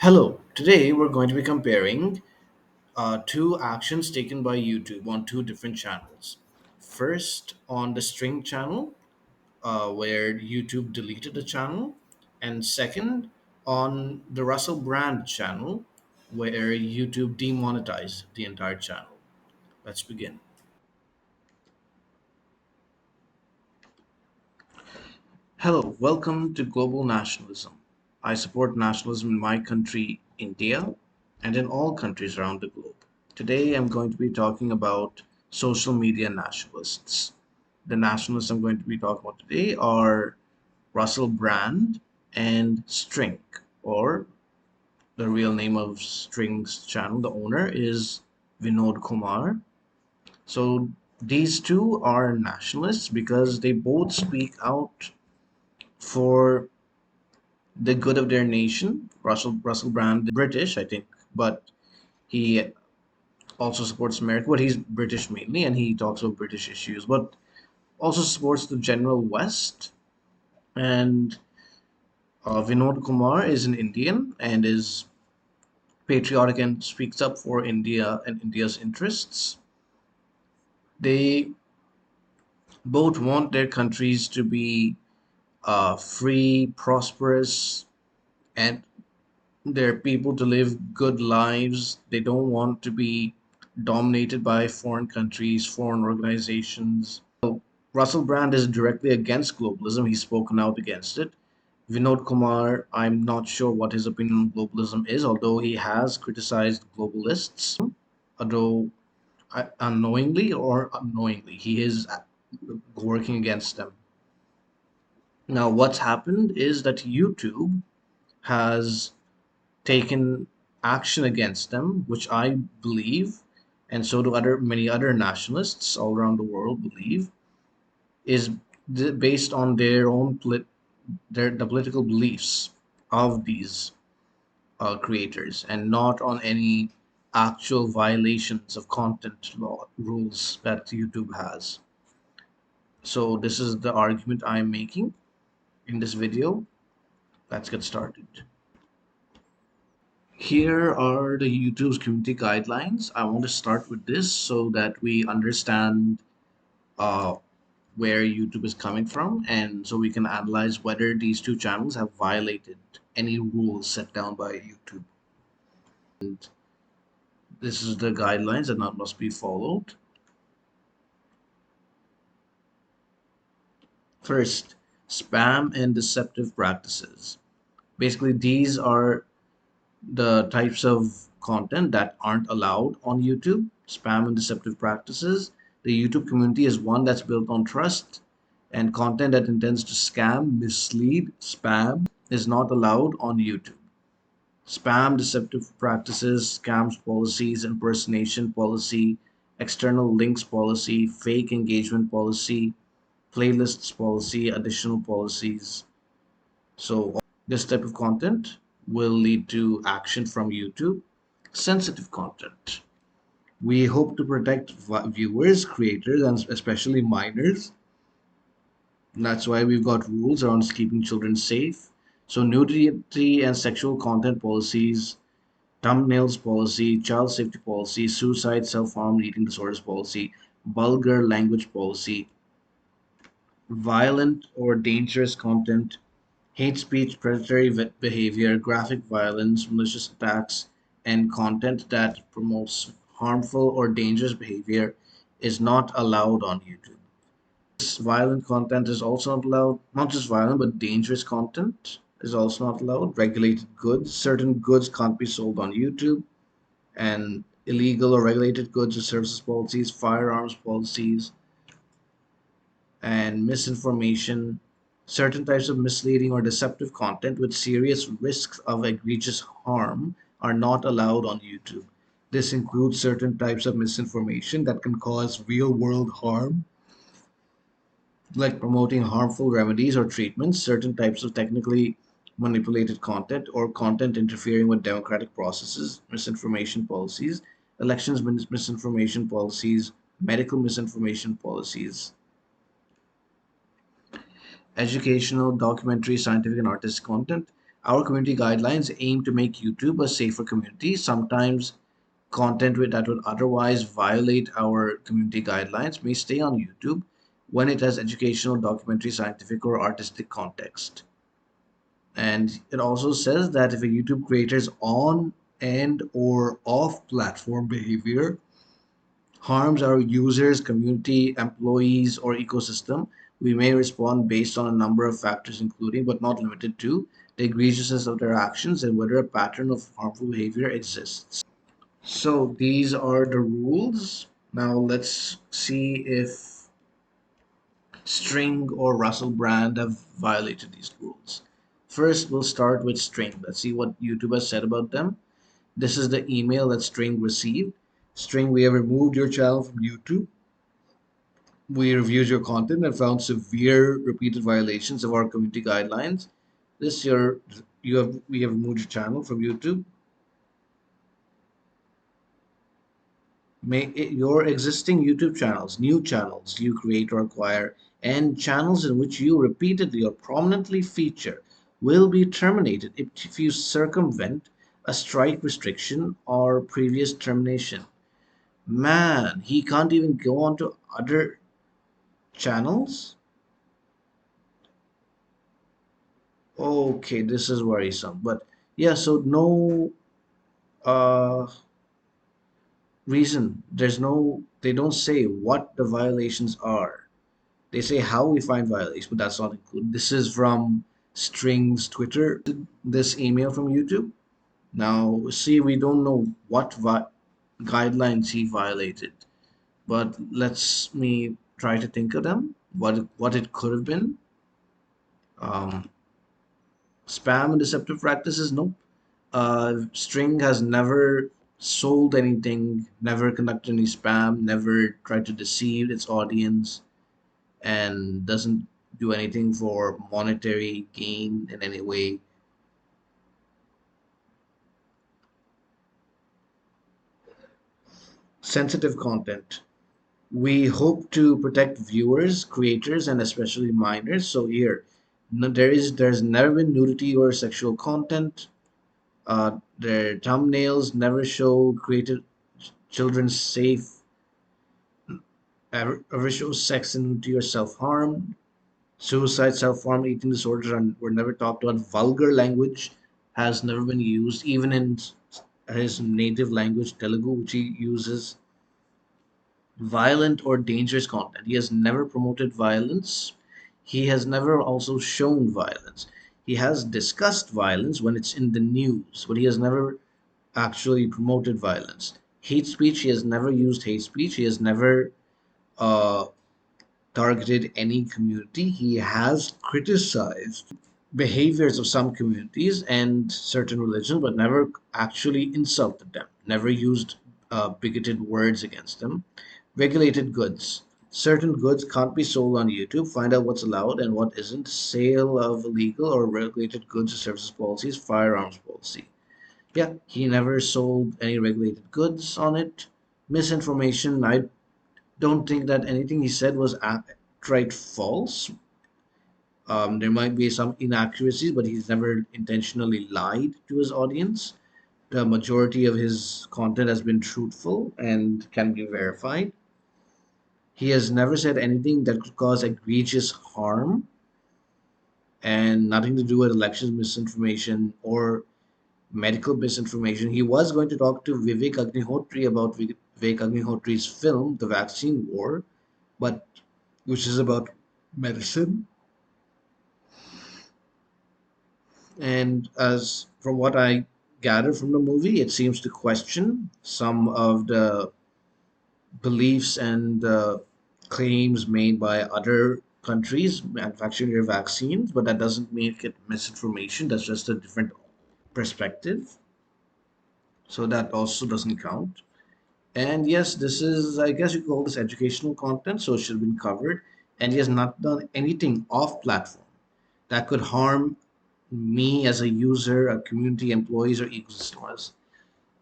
Hello, today we're going to be comparing two actions taken by YouTube on two different channels. First, on the string channel, where YouTube deleted the channel, and second, on the Russel Brand channel, where YouTube demonetized the entire channel. Let's begin. Hello, welcome to Global Nationalism. I support nationalism in my country, India, and in all countries around the globe. Today, I'm going to be talking about social media nationalists. The nationalists I'm going to be talking about today are Russell Brand and String, or the real name of String's channel. The owner is Vinod Kumar. So these two are nationalists because they both speak out for the good of their nation. Russell Brand British, I think, but he also supports America. But he's British mainly, and he talks about British issues, but also supports the general West. And Vinod Kumar is an Indian and is patriotic and speaks up for India and India's interests. They both want their countries to be free, prosperous, and their people to live good lives. They don't want to be dominated by foreign countries, foreign organizations. Russell Brand is directly against globalism. He's spoken out against it. Vinod Kumar, I'm not sure what his opinion on globalism is, although he has criticized globalists, although unknowingly or unknowingly, he is working against them. Now, what's happened is that YouTube has taken action against them, which I believe, and so do many other nationalists all around the world believe, is based on their own the political beliefs of these creators, and not on any actual violations of content law rules that YouTube has. So this is the argument I'm making in this video. Let's get started. Here are the YouTube's community guidelines. I want to start with this so that we understand uh, where YouTube is coming from, and so we can analyze whether these two channels have violated any rules set down by YouTube. And this is the guidelines that now must be followed. First, spam and deceptive practices. Basically, these are the types of content that aren't allowed on YouTube. Spam and deceptive practices. The YouTube community is one that's built on trust, and content that intends to scam, mislead, spam is not allowed on YouTube. Spam, deceptive practices, scams policies, impersonation policy, external links policy, fake engagement policy, playlists policy, additional policies. So this type of content will lead to action from YouTube. Sensitive content. We hope to protect viewers, creators, and especially minors. That's why we've got rules around keeping children safe. So nudity and sexual content policies, thumbnails policy, child safety policy, suicide, self-harm, eating disorders policy, vulgar language policy, violent or dangerous content, hate speech, predatory behavior, graphic violence, malicious attacks, and content that promotes harmful or dangerous behavior is not allowed on YouTube. This violent content is also not allowed, not just violent, but dangerous content is also not allowed. Regulated goods, certain goods can't be sold on YouTube, and illegal or regulated goods or services policies, firearms policies, and misinformation, certain types of misleading or deceptive content with serious risks of egregious harm are not allowed on YouTube. This includes certain types of misinformation that can cause real world harm, like promoting harmful remedies or treatments, certain types of technically manipulated content, or content interfering with democratic processes, misinformation policies, elections misinformation policies, medical misinformation policies, educational, documentary, scientific, and artistic content. Our community guidelines aim to make YouTube a safer community. Sometimes that would otherwise violate our community guidelines may stay on YouTube when it has educational, documentary, scientific, or artistic context. And it also says that if a YouTube creator's on and or off platform behavior harms our users, community, employees, or ecosystem, we may respond based on a number of factors, including but not limited to the egregiousness of their actions and whether a pattern of harmful behavior exists. So these are the rules. Now let's see if String or Russell Brand have violated these rules. First, we'll start with String. Let's see what YouTube has said about them. This is the email that String received. String, we have removed your channel from YouTube. We reviewed your content and found severe repeated violations of our community guidelines. This year, we have removed your channel from YouTube. Your existing YouTube channels, new channels you create or acquire, and channels in which you repeatedly or prominently feature will be terminated if you circumvent a strike restriction or previous termination. Man, he can't even go on to other channels? Okay, this is worrisome. But yeah, so no uh reason. They don't say what the violations are. They say how we find violations, but that's not included. This is from String's Twitter, this email from YouTube. Now, see, we don't know what guidelines he violated, but let's me try to think of them. What it could have been. Um, Spam and deceptive practices, nope. String has never sold anything, never conducted any spam, never tried to deceive its audience, and doesn't do anything for monetary gain in any way. Sensitive content. We hope to protect viewers, creators, and especially minors. So here, no, there's never been nudity or sexual content. Their thumbnails never show created children safe, ever show sex and nudity or self harm. Suicide, self harm, eating disorders were never talked about. Vulgar language has never been used, even in his native language, Telugu, which he uses. Violent or dangerous content. He has never promoted violence. He has never also shown violence. He has discussed violence when it's in the news, but he has never actually promoted violence. Hate speech, he has never used hate speech. He has never uh, targeted any community. He has criticized behaviors of some communities and certain religions, but never actually insulted them, never used bigoted words against them. Regulated goods. Certain goods can't be sold on YouTube. Find out what's allowed and what isn't. Sale of illegal or regulated goods or services policies, firearms policy. Yeah, he never sold any regulated goods on it. Misinformation. I don't think that anything he said was outright false. There might be some inaccuracies, but he's never intentionally lied to his audience. The majority of his content has been truthful and can be verified. He has never said anything that could cause egregious harm and nothing to do with elections misinformation or medical misinformation. He was going to talk to Vivek Agnihotri about Vivek Agnihotri's film, The Vaccine War, but which is about medicine. And as from what I gather from the movie, it seems to question some of the beliefs and claims made by other countries manufacturing their vaccines, but that doesn't make it misinformation. That's just a different perspective. So that also doesn't count. And yes, this is, I guess you call this educational content, so it should have been covered. And he has not done anything off platform that could harm me as a user, a community, employees, or ecosystems.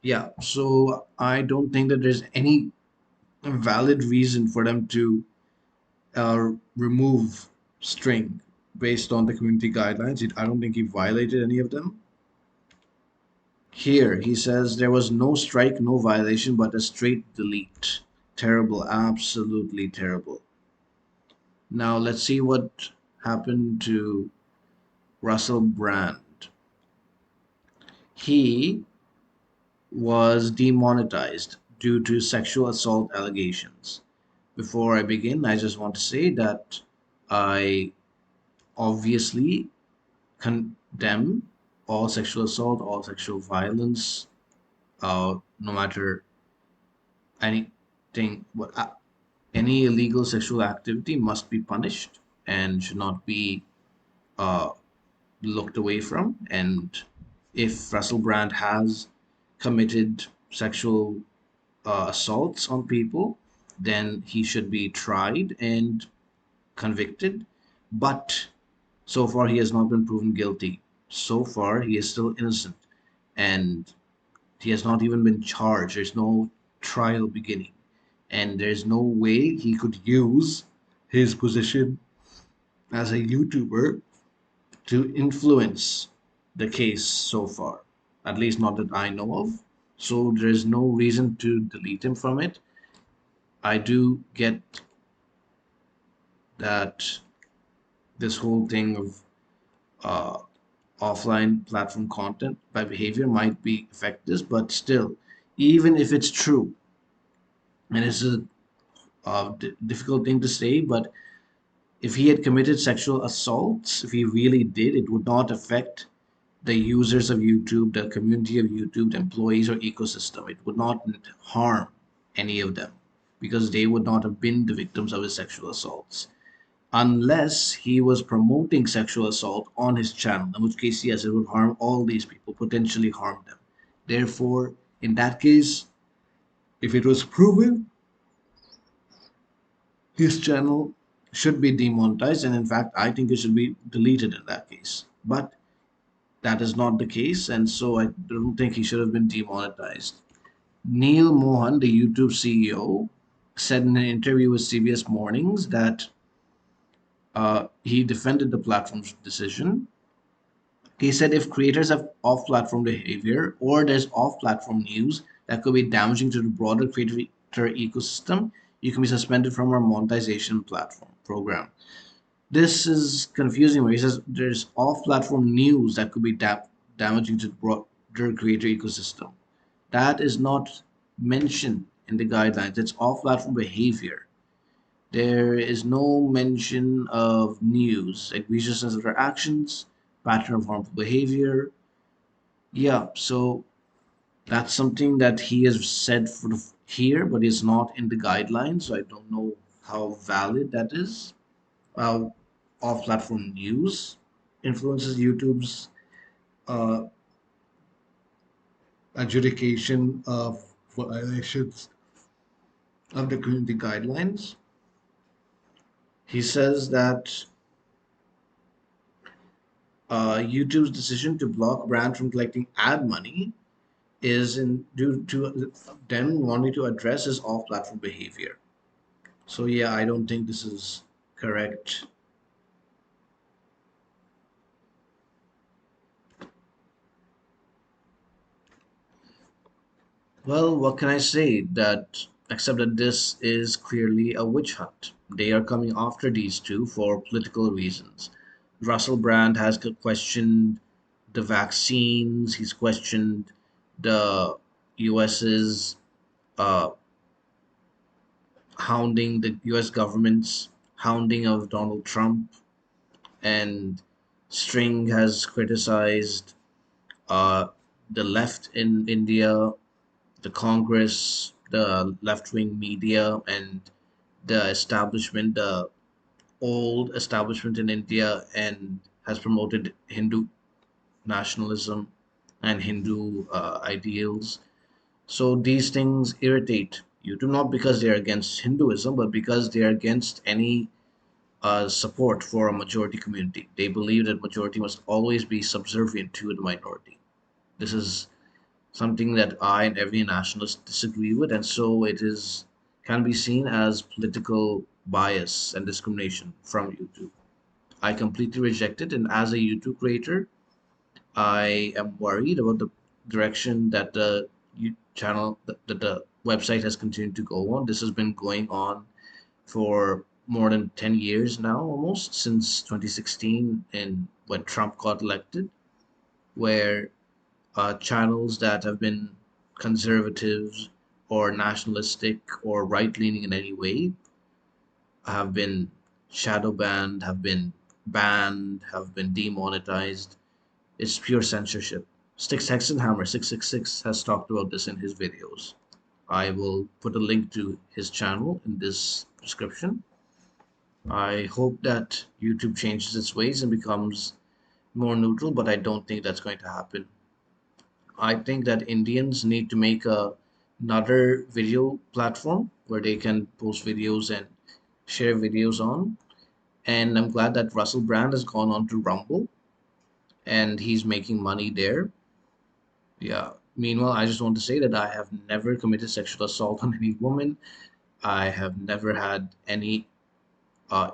Yeah, so I don't think that there's any valid reason for them to remove string. based on the community guidelines. I don't think he violated any of them. Here, he says there was no strike, no violation, but a straight delete. Terrible, absolutely terrible. Now, let's see what happened to Russell Brand. He was demonetized due to sexual assault allegations. Before I begin, I just want to say that I obviously condemn all sexual assault, all sexual violence, no matter anything. Any illegal sexual activity must be punished and should not be uh, looked away from. And if Russell Brand has committed sexual assaults on people, then he should be tried and convicted. But so far, he has not been proven guilty. So far, he is still innocent. And he has not even been charged. There's no trial beginning. And there's no way he could use his position as a YouTuber to influence the case so far. At least, not that I know of. So, there's no reason to delete him from it. I do get that this whole thing of uh, offline platform content by behavior might be affect this, but still, even if it's true, and it's a difficult thing to say, but if he had committed sexual assaults, if he really did, it would not affect the users of YouTube, the community of YouTube, the employees or ecosystem. It would not harm any of them because they would not have been the victims of his sexual assaults unless he was promoting sexual assault on his channel, in which case, yes, it would harm all these people, potentially harm them. Therefore, in that case, if it was proven, his channel should be demonetized, and in fact, I think it should be deleted in that case. But that is not the case, and so I don't think he should have been demonetized. Neil Mohan, the YouTube CEO, said in an interview with CBS Mornings that he defended the platform's decision. He said if creators have off platform behavior or there's off platform news that could be damaging to the broader creator ecosystem, you can be suspended from our monetization platform program. This is confusing where he says there's off platform news that could be damaging to the broader creator ecosystem. That is not mentioned in the guidelines. It's off platform behavior. There is no mention of news, egregious sensitive actions, pattern of harmful behavior. Yeah, so that's something that he has said for here, but is not in the guidelines. So I don't know how valid that is. How off-platform news influences YouTube's uh, adjudication of violations of the community guidelines. He says that YouTube's decision to block brand from collecting ad money is in due to them wanting to address his off-platform behavior. So yeah, I don't think this is correct. Well, what can I say that except that this is clearly a witch hunt. They are coming after these two for political reasons. Russell Brand has questioned the vaccines. He's questioned the US's uh, hounding the US government's hounding of Donald Trump, and String has criticized uh, the left in India, the Congress, the left wing media, and the establishment, the old establishment in India, and has promoted Hindu nationalism and Hindu ideals. So these things irritate YouTube, not because they're against Hinduism, but because they're against any support for a majority community. They believe that majority must always be subservient to the minority. This is something that I and every nationalist disagree with, and so it is can be seen as political bias and discrimination from YouTube. I completely reject it. And as a YouTube creator, I am worried about the direction that the channel, that the website has continued to go on. This has been going on for more than 10 years now, almost since 2016, and when Trump got elected, where channels that have been conservatives or nationalistic or right leaning in any way have been shadow banned, have been banned, have been demonetized. It's pure censorship. Sticks Hexenhammer 666 has talked about this in his videos. I will put a link to his channel in this description. I hope that YouTube changes its ways and becomes more neutral, but I don't think that's going to happen. I think that Indians need to make another video platform where they can post videos and share videos on. And I'm glad that Russel Brand has gone on to Rumble and he's making money there. Yeah. Meanwhile, I just want to say that I have never committed sexual assault on any woman. I have never had any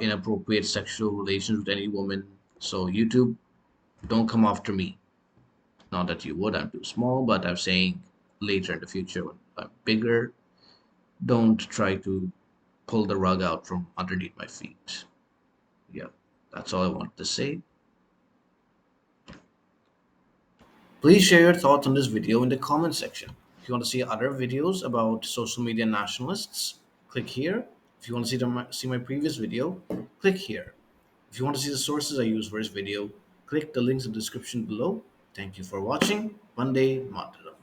inappropriate sexual relations with any woman. So, YouTube, don't come after me. Not that you would, I'm too small, but I'm saying later in the future when I'm bigger, don't try to pull the rug out from underneath my feet. Yeah, that's all I wanted to say. Please share your thoughts on this video in the comment section. If you want to see other videos about social media nationalists, click here. If you want to see my previous video, click here. If you want to see the sources I use for this video, click the links in the description below. Thank you for watching. Vande Mataram.